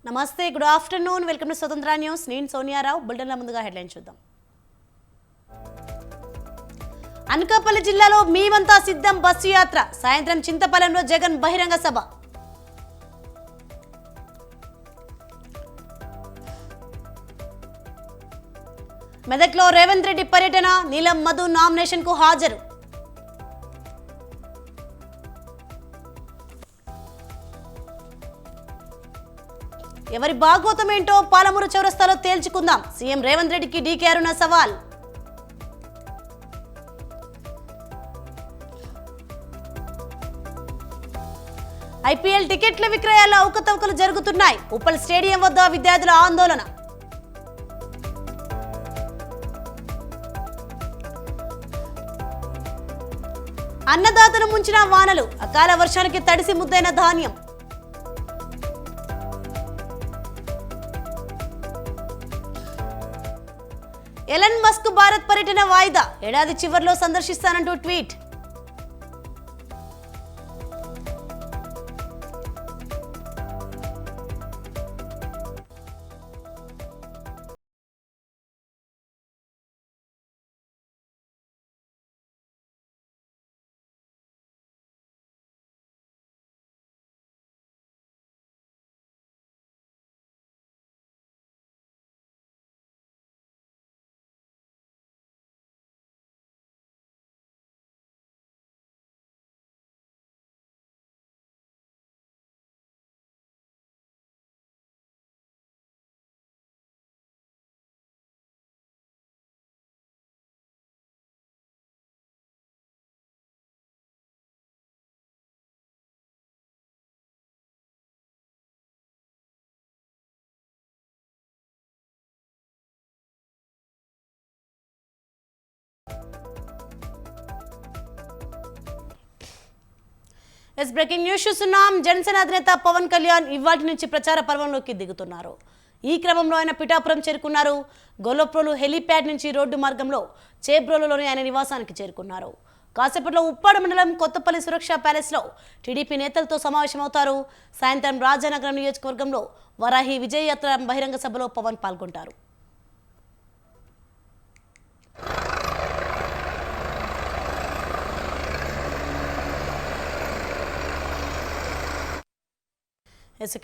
నమస్తే, good afternoon. Welcome to స్వతంత్ర news. నేను సోనియారావు. బులెటిన్ల ముందుగా హెడ్లైన్ చూద్దాం. అనకాపల్లి జిల్లాలో మీవంతా సిద్ధం బస్సు యాత్ర. సాయంత్రం చింతపల్లిలో జగన్ బహిరంగ సభ. మెదక్లో రేవంత్ రెడ్డి పర్యటన. నీలం మధు నామినేషన్ కు హాజరు. ఎవరి భాగోతం ఏంటో పాలమూరు చౌరస్తాలో తేల్చుకుందాం. సీఎం రేవంత్ రెడ్డికి డీకే అరుణ సవాల్. ఐపీఎల్ టికెట్ల విక్రయాల్లో అవకతవకలు జరుగుతున్నాయి. ఉప్పల్ స్టేడియం వద్ద విద్యార్థుల ఆందోళన. అన్నదాతను ముంచిన వానలు. అకాల వర్షానికి తడిసి ముద్దైన ధాన్యం. ఎలన్ మస్క్ భారత్ పర్యటన వాయిదా. ఏడాది చివరిలో సందర్శిస్తానంటూ ట్వీట్. బ్రేకింగ్ న్యూస్ చూస్తున్నాం. జనసేన అధినేత పవన్ కళ్యాణ్ ఇవాటి నుంచి ప్రచార పర్వంలోకి దిగుతున్నారు. ఈ క్రమంలో ఆయన పిఠాపురం చేరుకున్నారు. గొల్లప్రోలు హెలీప్యాడ్ నుంచి రోడ్డు మార్గంలో చేబ్రోలులోని ఆయన నివాసానికి చేరుకున్నారు. కాసేపట్లో ఉప్పాడ మండలం కొత్తపల్లి సురక్ష ప్యాలెస్లో టీడీపీ నేతలతో సమావేశమవుతారు. సాయంత్రం రాజానగరం నియోజకవర్గంలో వరాహి విజయయాత్ర బహిరంగ సభలో పవన్ పాల్గొంటారు.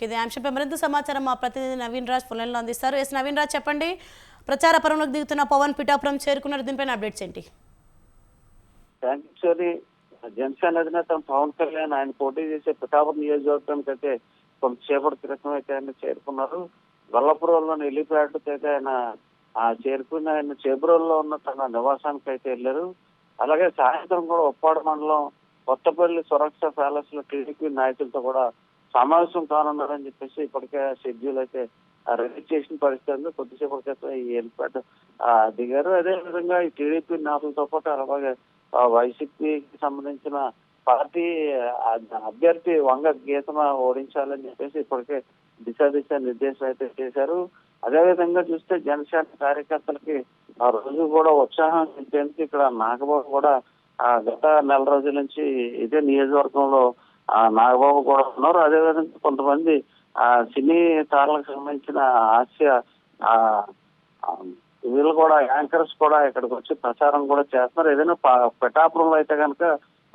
ఇదే అంశంపై మరింత సమాచారం మా ప్రతినిధి నవీన్ రాజ్ ఫోన్లో అందిస్తారు. నవీన్ రాజ్, చెప్పండి. ప్రచార పర్వంలోకి దిగుతున్న పవన్ పిఠాపురం చేరుకున్నారు. దీనిపైన అప్డేట్స్ ఏంటి? జనసేన అధినేత పవన్ కళ్యాణ్ ఆయన పోటీ చేసే పిఠాపురం నియోజకవర్గానికి అయితే కొంతసేపటి క్రితం అయితే ఆయన చేరుకున్నారు. గొల్లపురంలోని హెలీప్యాడ్ అయితే ఆయన చేరుకుని ఆయన చేబ్రోల్లో ఉన్న తన నివాసానికి అయితే వెళ్ళారు. అలాగే సాయంత్రం కూడా ఉప్పాడ మండలం కొత్తపల్లి సురక్ష ప్యాలెస్ లో టీడీపీ నాయకులతో కూడా సమావేశం కానున్నారని చెప్పేసి ఇప్పటికే షెడ్యూల్ అయితే రిలీజ్ చేసిన పరిస్థితుల్లో కొద్దిసేపటి క్రితం ఈ హెలిప్యాడ్ దిగారు. అదే విధంగా ఈ టీడీపీ నేతలతో పాటు అలాగే వైసీపీకి సంబంధించిన పార్టీ అభ్యర్థి వంగ గీతను ఓడించాలని చెప్పేసి ఇప్పటికే దిశ నిర్దేశం అయితే చేశారు. అదేవిధంగా చూస్తే జనసేన కార్యకర్తలకి ఆ రోజు కూడా ఉత్సాహం ఇచ్చేందుకు ఇక్కడ నాగబాబు కూడా గత నెల రోజుల నుంచి ఇదే నియోజకవర్గంలో నాగబాబు కూడా ఉన్నారు. అదేవిధంగా కొంతమంది సినీ తారలకు సంబంధించిన హాస్య వీళ్ళు కూడా యాంకర్స్ కూడా ఇక్కడికి వచ్చి ప్రచారం కూడా చేస్తున్నారు. ఏదైనా పిఠాపురంలో అయితే కనుక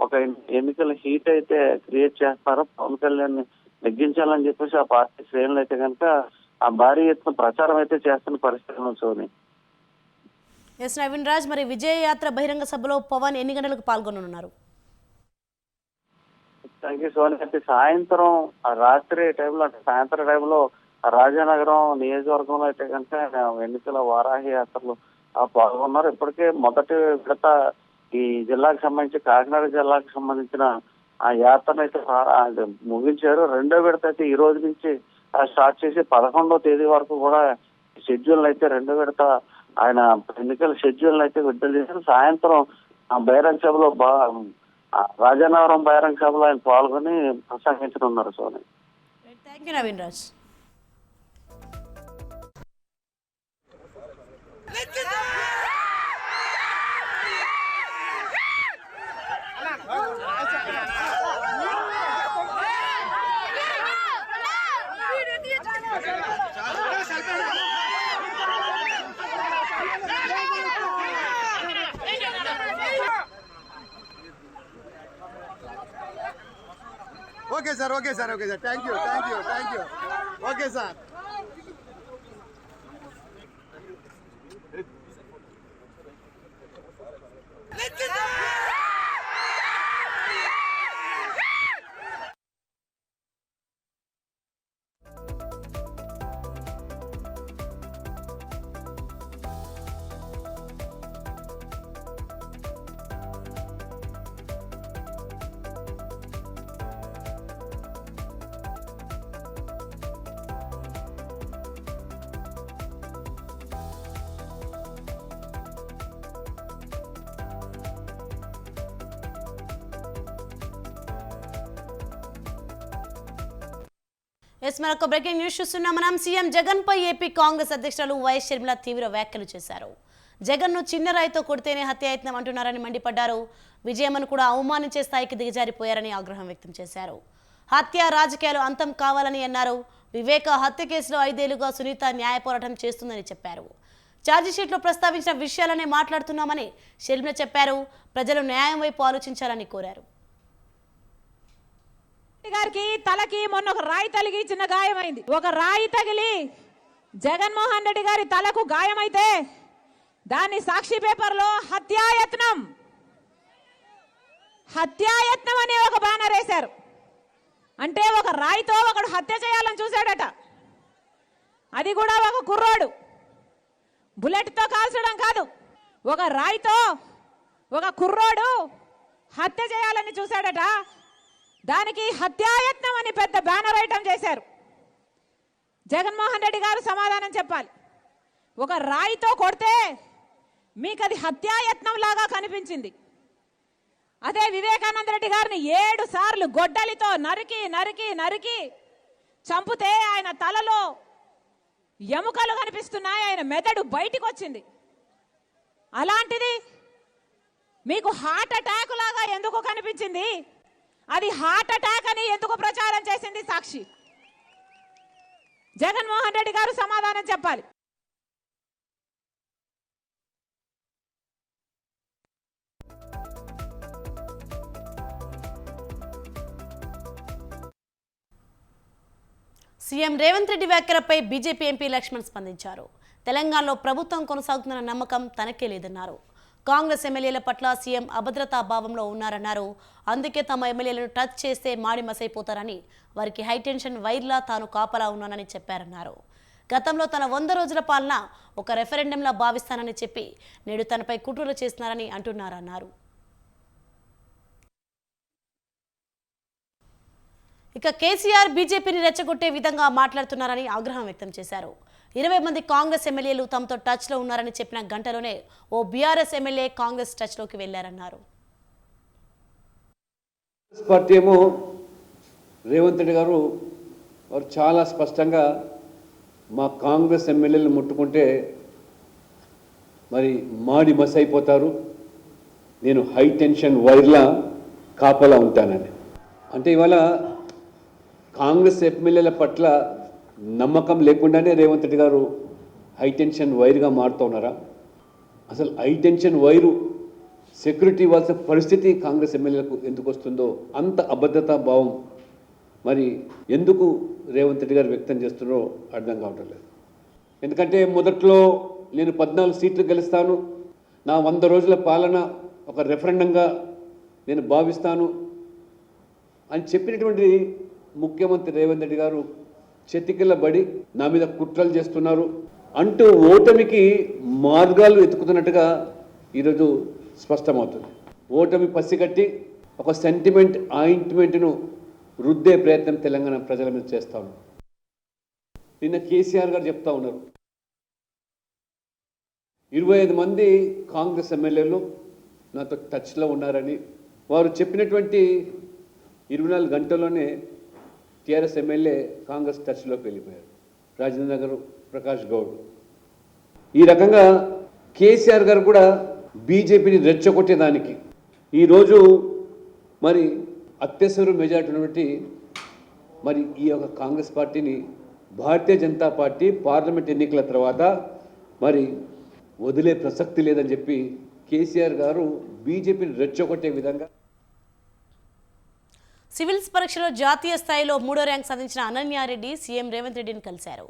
ఒక ఎన్నికల హీట్ అయితే క్రియేట్ చేస్తున్నారు. పవన్ కళ్యాణ్ నెగ్గించాలని చెప్పేసి ఆ పార్టీ శ్రేణులు అయితే కనుక ఆ భారీ ఎత్తున ప్రచారం అయితే చేస్తున్న పరిస్థితుల్లో సోని. నవీన్ రాజ్, మరి విజయ యాత్ర బహిరంగ సభలో పవన్ ఎన్ని గంటలకు పాల్గొననున్నారు? Thank you Soni. అంటే సాయంత్రం రాత్రి టైంలో అంటే సాయంత్రం టైంలో రాజానగరం నియోజకవర్గంలో అయితే కనుక ఎన్నికల వారాహి యాత్రలు పాల్గొన్నారు. ఇప్పటికే మొదటి విడత ఈ జిల్లాకు సంబంధించి కాకినాడ జిల్లాకు సంబంధించిన ఆ యాత్రను అయితే ముగించారు. రెండో విడత అయితే ఈ రోజు నుంచి స్టార్ట్ చేసి 11వ తేదీ వరకు కూడా షెడ్యూల్ అయితే రెండో విడత ఆయన ఎన్నికల షెడ్యూల్ అయితే విడుదల చేశారు. సాయంత్రం బహిరంగ సభలో రాజానగరం బహిరంగ సభలో ఆయన పాల్గొని ప్రసంగించనున్నారు. Soni, thank you Naveen Raj. Okay sir thank you okay sir. మరొక బ్రేకింగ్ న్యూస్ చూస్తున్నాం. మనం సీఎం జగన్ పై ఏపీ కాంగ్రెస్ అధ్యక్షులు వైఎస్ షర్మిల తీవ్ర వ్యాఖ్యలు చేశారు. జగన్ ను చిన్న రాయితో కొడితేనే హత్యాయత్నం అంటున్నారని మండిపడ్డారు. విజయమ్మను కూడా అవమానించే స్థాయికి దిగజారిపోయారని ఆగ్రహం వ్యక్తం చేశారు. హత్య రాజకీయాలు అంతం కావాలని అన్నారు. వివేక హత్య కేసులో 5 ఏళ్లుగా సునీత న్యాయ పోరాటం చేస్తుందని చెప్పారు. ఛార్జిషీట్లో ప్రస్తావించిన విషయాలనే మాట్లాడుతున్నామని షర్మిల చెప్పారు. ప్రజలు న్యాయం వైపు ఆలోచించాలని కోరారు. గారికి తలకి మొన్న ఒక రాయి తగిలి చిన్న గాయమైంది. ఒక రాయి తగిలి జగన్మోహన్ రెడ్డి గారి తలకు గాయమైతే దాన్ని సాక్షి పేపర్లో హత్యాయత్నం అనే ఒక బ్యానర్ వేశారు. అంటే ఒక రాయితో ఒకడు హత్య చేయాలని చూశాడట. అది కూడా ఒక కుర్రోడు బుల్లెట్తో కాల్చడం కాదు, ఒక రాయితో ఒక కుర్రోడు హత్య చేయాలని చూశాడట. దానికి హత్యాయత్నం అని పెద్ద బ్యానర్ ఐటమ్ చేశారు. జగన్మోహన్ రెడ్డి గారు సమాధానం చెప్పాలి. ఒక రాయితో కొడితే మీకు అది హత్యాయత్నం లాగా కనిపించింది. అదే వివేకానంద రెడ్డి గారిని 7 సార్లు గొడ్డలితో నరికి నరికి నరికి చంపితే ఆయన తలలో ఎముకలు కనిపిస్తున్నాయి, ఆయన మెదడు బయటికి వచ్చింది. అలాంటిది మీకు హార్ట్ అటాక్ లాగా ఎందుకు కనిపించింది? అది హార్ట్ అటాక్ అని ఎందుకు ప్రచారం చేసింది సాక్షి? జగన్మోహన్ రెడ్డి గారు సమాధానం చెప్పాలి. సీఎం రేవంత్ రెడ్డి వ్యాఖ్యలపై బీజేపీ ఎంపీ లక్ష్మణ్ స్పందించారు. తెలంగాణలో ప్రభుత్వం కొనసాగుతున్న నమ్మకం తనకే లేదన్నారు. కాంగ్రెస్ ఎమ్మెల్యేల పట్ల సీఎం అభద్రతా భావంలో ఉన్నారన్నారు. అందుకే తమ ఎమ్మెల్యేలను టచ్ చేస్తే మాడి మసైపోతారని, వారికి హైటెన్షన్ వైర్లా తాను కాపలా ఉన్నానని చెప్పారన్నారు. గతంలో తన 100 రోజుల పాలన ఒక రెఫరెండంలా భావిస్తానని చెప్పి నేడు తనపై కుట్రలు చేస్తున్నారని అంటున్నారన్నారు. ఇక కేసీఆర్ బీజేపీని రెచ్చగొట్టే విధంగా మాట్లాడుతున్నారని ఆగ్రహం వ్యక్తం చేశారు. 20 మంది కాంగ్రెస్ ఎమ్మెల్యేలు తమతో టచ్లో ఉన్నారని చెప్పిన గంటలోనే ఓ బీఆర్ఎస్ ఎమ్మెల్యే కాంగ్రెస్ టచ్లోకి వెళ్లారన్నారు. పార్టీ ఏమో రేవంత్ రెడ్డి గారు చాలా స్పష్టంగా మా కాంగ్రెస్ ఎమ్మెల్యేలు ముట్టుకుంటే మరి మాడి మస్ అయిపోతారు, నేను హై టెన్షన్ వైర్లా కాపలా ఉంటానని. అంటే ఇవాళ కాంగ్రెస్ ఎమ్మెల్యేల పట్ల నమ్మకం లేకుండానే రేవంత్ రెడ్డి గారు హై టెన్షన్ వైర్గా మారుతూ ఉన్నారా? అసలు హై టెన్షన్ వైరు సెక్యూరిటీ ఇవ్వాల్సిన పరిస్థితి కాంగ్రెస్ ఎమ్మెల్యేలకు ఎందుకు వస్తుందో అంత అభద్రతా భావం మరి ఎందుకు రేవంత్ రెడ్డి గారు వ్యక్తం చేస్తున్నారో అర్థం కావటం లేదు. ఎందుకంటే మొదట్లో నేను 14 సీట్లు గెలుస్తాను, నా 100 రోజుల పాలన ఒక రెఫరెండంగా నేను భావిస్తాను అని చెప్పినటువంటి ముఖ్యమంత్రి రేవంత్ రెడ్డి గారు చెతికిల్లబడి నా మీద కుట్రలు చేస్తున్నారు అంటూ ఓటమికి మార్గాలు ఎత్తుకుతున్నట్టుగా ఈరోజు స్పష్టమవుతుంది. ఓటమి పసిగట్టి ఒక సెంటిమెంట్ ఆయింట్మెంట్ను రుద్దే ప్రయత్నం తెలంగాణ ప్రజల మీద చేస్తా ఉన్నారు. నిన్న కేసీఆర్ గారు చెప్తా ఉన్నారు 25 మంది కాంగ్రెస్ ఎమ్మెల్యేలు నాతో టచ్లో ఉన్నారని. వారు చెప్పినటువంటి 24 గంటల్లోనే టీఆర్ఎస్ ఎమ్మెల్యే కాంగ్రెస్ టచ్లోకి వెళ్ళిపోయారు. రాజేంద్ర నగర్ ప్రకాష్ గౌడ్. ఈ రకంగా కేసీఆర్ గారు కూడా బీజేపీని రెచ్చగొట్టేదానికి ఈరోజు మరి అత్యవసర మెజార్టీ ఉన్నటువంటి మరి ఈ యొక్క కాంగ్రెస్ పార్టీని భారతీయ జనతా పార్టీ పార్లమెంట్ ఎన్నికల తర్వాత మరి వదిలే ప్రసక్తి లేదని చెప్పి కేసీఆర్ గారు బీజేపీని రెచ్చగొట్టే విధంగా సివిల్స్ పరీక్షలో జాతీయ స్థాయిలో 3వ ర్యాంక్ సాధించిన అనన్యారెడ్డి సీఎం రేవంత్ రెడ్డిని కలిశారు.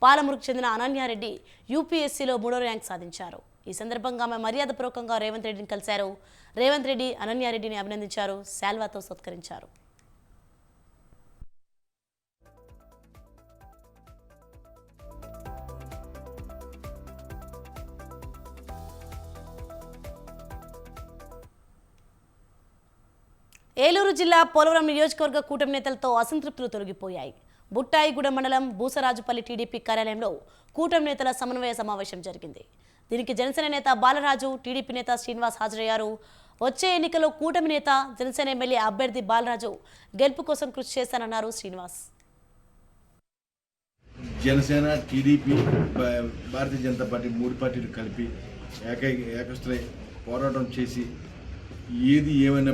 పాలమూరుకు చెందిన అనన్యారెడ్డి యూపీఎస్సీలో 3వ ర్యాంక్ సాధించారు. ఈ సందర్భంగా ఆమె మర్యాదపూర్వకంగా రేవంత్ రెడ్డిని కలిశారు. రేవంత్ రెడ్డి అనన్యారెడ్డిని అభినందించారు, శాల్వాతో సత్కరించారు. ఏలూరు జిల్లా పోలవరం నియోజకవర్గ కూటమి నేతలతో అసంతృప్తులు తొలగిపోయాయి. బుట్టాయిగూడెం మండలం బూసరాజుపల్లి టీడీపీ కార్యాలయంలో కూటమి నేతల సమన్వయ సమావేశం జరిగింది. దీనికి జనసేన నేత బాలరాజు, టీడీపీ నేత శ్రీనివాస్ హాజరయ్యారు. వచ్చే ఎన్నికల్లో కూటమి నేత జనసేన ఎమ్మెల్యే అభ్యర్థి బాలరాజు గెలుపు కోసం కృషి చేస్తానన్నారు శ్రీనివాస్. జనసేన, టీడీపీ, భారతీయ జనతా పార్టీ 3 పార్టీలు కలిపి ఏకస్థులై పోరాటం చేసి ఏమైనా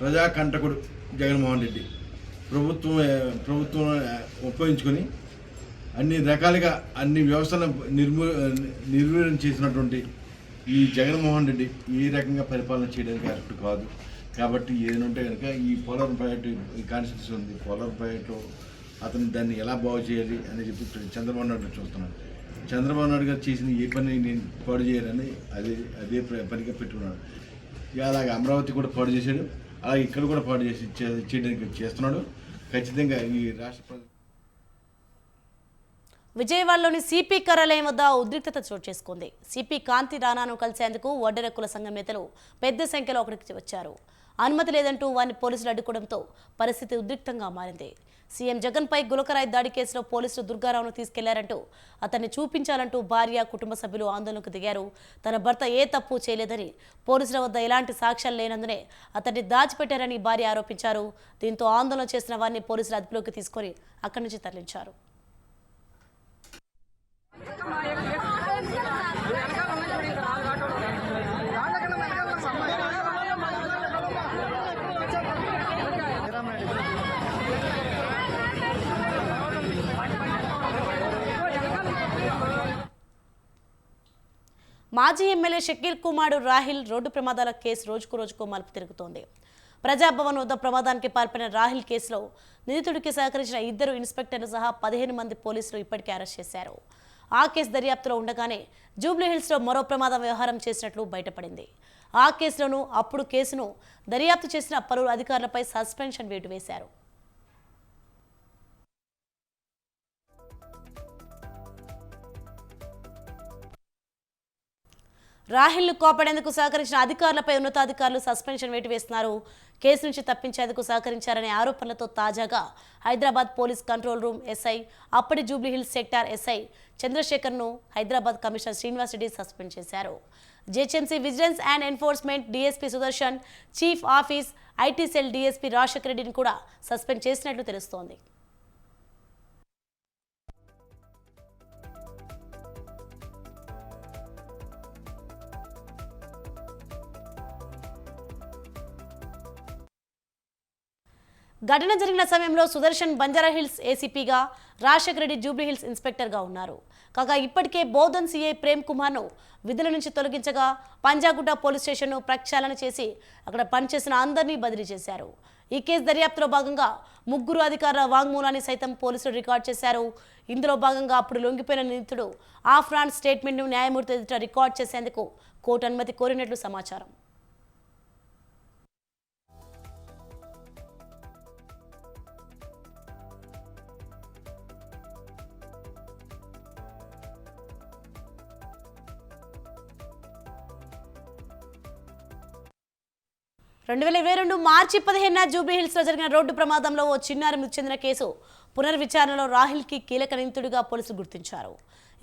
ప్రజాకంటకుడు జగన్మోహన్ రెడ్డి ప్రభుత్వం ఉపయోగించుకొని అన్ని రకాలుగా అన్ని వ్యవస్థలను నిర్వీర్యం చేసినటువంటి ఈ జగన్మోహన్ రెడ్డి ఈ రకంగా పరిపాలన చేయడానికి అర్హుడు కాదు. కాబట్టి ఏదైనా కనుక ఈ పోలవరం ప్రాజెక్టు ఈ కాన్స్టిట్యూన్సీ ఉంది, పోలవరం ప్రాజెక్టు అతను దాన్ని ఎలా బాగు చేయాలి అని చెప్పి చంద్రబాబు నాయుడు చూస్తున్నాడు. చంద్రబాబు నాయుడు గారు చేసిన ఏ పని నేను పాడు చేయాలని అదే పనిగా పెట్టుకున్నాడు. అలాగే అమరావతి కూడా పాడు చేశాడు, అలాగే ఇక్కడ కూడా పాడు చేయడానికి చేస్తున్నాడు. ఖచ్చితంగా ఈ రాష్ట్ర విజయవాడలోని సిపి కార్యాలయం వద్ద ఉద్రిక్తత చోటు చేసుకుంది. సిపి కాంతి రాణాను కలిసేందుకు వడ్డెరక్కుల సంఘం నేతలు పెద్ద సంఖ్యలో అక్కడికి వచ్చారు. అనుమతి లేదంటూ వారిని పోలీసులు అడ్డుకోవడంతో పరిస్థితి ఉద్రిక్తంగా మారింది. సీఎం జగన్పై గులకరాయి దాడి కేసులో పోలీసులు దుర్గారావును తీసుకెళ్లారంటూ అతన్ని చూపించాలంటూ భార్య, కుటుంబ సభ్యులు ఆందోళనకు దిగారు. తన భర్త ఏ తప్పు చేయలేదని, పోలీసుల వద్ద ఎలాంటి సాక్ష్యాలు లేనందునే అతన్ని దాచిపెట్టారని భార్య ఆరోపించారు. దీంతో ఆందోళన చేసిన వారిని పోలీసులు అదుపులోకి తీసుకొని అక్కడి నుంచి తరలించారు. మాజీ ఎమ్మెల్యే షకీల్ కుమారుడు రాహిల్ రోడ్డు ప్రమాదాల కేసు రోజుకు మలుపు తిరుగుతోంది. ప్రజాభవన్ వద్ద ప్రమాదానికి పాల్పడిన రాహిల్ కేసులో నిందితుడికి సహకరించిన 2 ఇన్స్పెక్టర్లు సహా 15 మంది పోలీసులు ఇప్పటికే అరెస్ట్ చేశారు. ఆ కేసు దర్యాప్తులో ఉండగానే జూబ్లీహిల్స్లో మరో ప్రమాదం వ్యవహారం చేసినట్లు బయటపడింది. ఆ కేసులోనూ అప్పుడు కేసును దర్యాప్తు చేసిన పలువురు అధికారులపై సస్పెన్షన్ వేటు వేశారు. రాహిల్ను కాపాడేందుకు సహకరించిన అధికారులపై ఉన్నతాధికారులు సస్పెన్షన్ వేటు వేస్తున్నారు. కేసు నుంచి తప్పించేందుకు సహకరించారనే ఆరోపణలతో తాజాగా Hyderabad police control room SI, అప్పటి జూబ్లీహిల్స్ సెక్టార్ ఎస్ఐ చంద్రశేఖర్ను హైదరాబాద్ కమిషనర్ శ్రీనివాస్ రెడ్డి సస్పెండ్ చేశారు. GHMC vigilance and enforcement DSP Sudarshan, chief office IT cell DSP Rajasekhar రెడ్డిని కూడా సస్పెండ్ చేసినట్లు తెలుస్తోంది. ఘటన జరిగిన సమయంలో సుదర్శన్ బంజారాహిల్స్ ఏసీపీగా, రాజశేఖర్ రెడ్డి జూబ్లీహిల్స్ ఇన్స్పెక్టర్గా ఉన్నారు. కాగా ఇప్పటికే బోధన్ సీఐ ప్రేమ్ కుమార్ను విధుల నుంచి తొలగించగా పంజాగుట్ట పోలీస్ స్టేషన్ను ప్రక్షాళన చేసి అక్కడ పనిచేసిన అందరినీ బదిలీ చేశారు. ఈ కేసు దర్యాప్తులో భాగంగా 3 అధికారుల వాంగ్మూలాన్ని సైతం పోలీసులు రికార్డు చేశారు. ఇందులో భాగంగా అప్పుడు లొంగిపోయిన నిందితుడు ఆఫ్రాన్ స్టేట్మెంట్ను న్యాయమూర్తి ఎదుట రికార్డు చేసేందుకు కోర్టు అనుమతి కోరినట్లు సమాచారం. మార్చి 15న జూబ్లీహిల్స్లో జరిగిన రోడ్డు ప్రమాదంలో ఓ చిన్నారి మృతి చెందిన కేసు పునర్విచారణలో రాహిల్కి కీలక నిందితుడిగా పోలీసులు గుర్తించారు.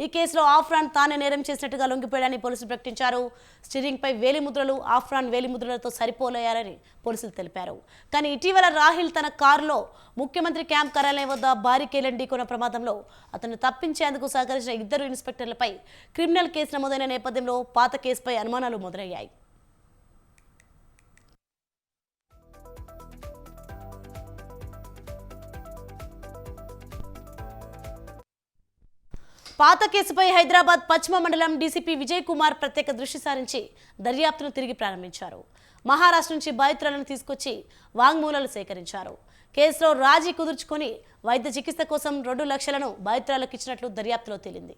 ఈ కేసులో ఆఫ్రాన్ తానే నేరం చేసినట్టుగా లొంగిపోయాడని పోలీసులు ప్రకటించారు. స్టీరింగ్పై వేలిముద్రలు ఆఫ్రాన్ వేలిముద్రలతో సరిపోలేయారని పోలీసులు తెలిపారు. కానీ ఇటీవల రాహిల్ తన కారులో ముఖ్యమంత్రి క్యాంప్ కార్యాలయం వద్ద బారికేలను ఢీకొన్న ప్రమాదంలో అతను తప్పించేందుకు సహకరించిన 2 ఇన్స్పెక్టర్లపై క్రిమినల్ కేసు నమోదైన నేపథ్యంలో పాత కేసుపై అనుమానాలు మొదలయ్యాయి. పాత కేసుపై హైదరాబాద్ పశ్చిమ మండలం డీసీపీ విజయ్ కుమార్ ప్రత్యేక దృష్టి సారించి దర్యాప్తును తిరిగి ప్రారంభించారు. మహారాష్ట్ర నుంచి బాధితులను తీసుకొచ్చి వాంగ్మూలాలు సేకరించారు. కేసులో రాజీ కుదుర్చుకొని వైద్య చికిత్స కోసం 2 లక్షలను బాధితురాలకు ఇచ్చినట్లు దర్యాప్తులో తేలింది.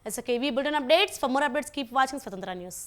As a KV Bulletin updates. For more updates, keep watching Swatantra News.